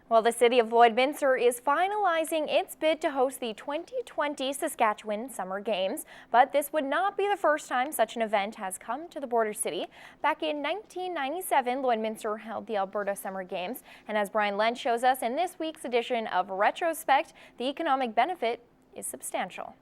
Well, the city of Lloydminster is finalizing its bid to host the 2020 Saskatchewan Summer Games, but this would not be the first time such an event has come to the border city. Back in 1997, Lloydminster held the Alberta Summer Games, and as Bryant Lentz shows us in this week's edition of Retrospect, the economic benefit is substantial.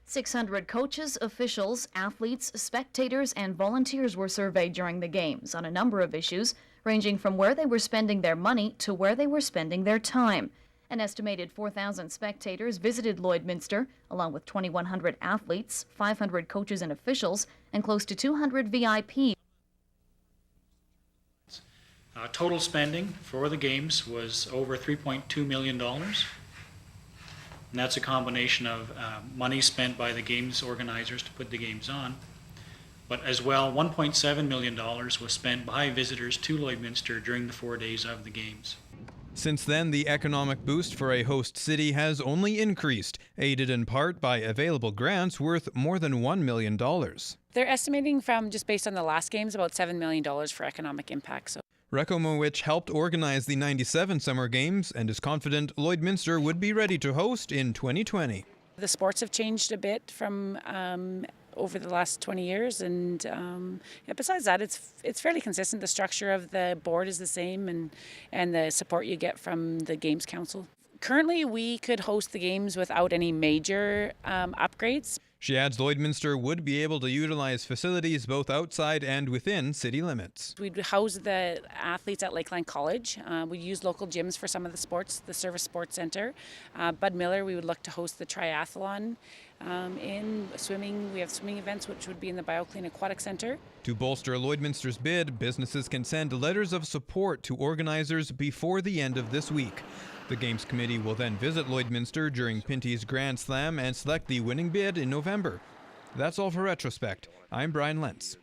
.600 coaches, officials, athletes, spectators, and volunteers were surveyed during the Games on a number of issues, ranging from where they were spending their money to where they were spending their time. An estimated 4,000 spectators visited Lloydminster, along with 2,100 athletes, 500 coaches and officials, and close to 200 VIPs. Total spending for the Games was over $3.2 million. And that's a combination of money spent by the Games organizers to put the Games on, but as well $1.7 million was spent by visitors to Lloydminster during the 4 days of the Games. Since then, the economic boost for a host city has only increased, aided in part by available grants worth more than $1 million. They're estimating from just based on the last Games about $7 million for economic impact. So. Rekomowicz helped organize the 97 Summer Games and is confident Lloydminster would be ready to host in 2020. The sports have changed a bit from over the last 20 years, and besides that, it's fairly consistent. The structure of the board is the same, and the support you get from the Games Council. Currently, we could host the Games without any major upgrades. She adds Lloydminster would be able to utilize facilities both outside and within city limits. We'd house the athletes at Lakeland College. We'd use local gyms for some of the sports, the Service Sports Center. Bud Miller, we would look to host the triathlon. In swimming, we have swimming events, which would be in the BioClean Aquatic Center. To bolster Lloydminster's bid, businesses can send letters of support to organizers before the end of this week. The Games Committee will then visit Lloydminster during Pinty's Grand Slam and select the winning bid in November. That's all for Retrospect. I'm Bryant Lentz.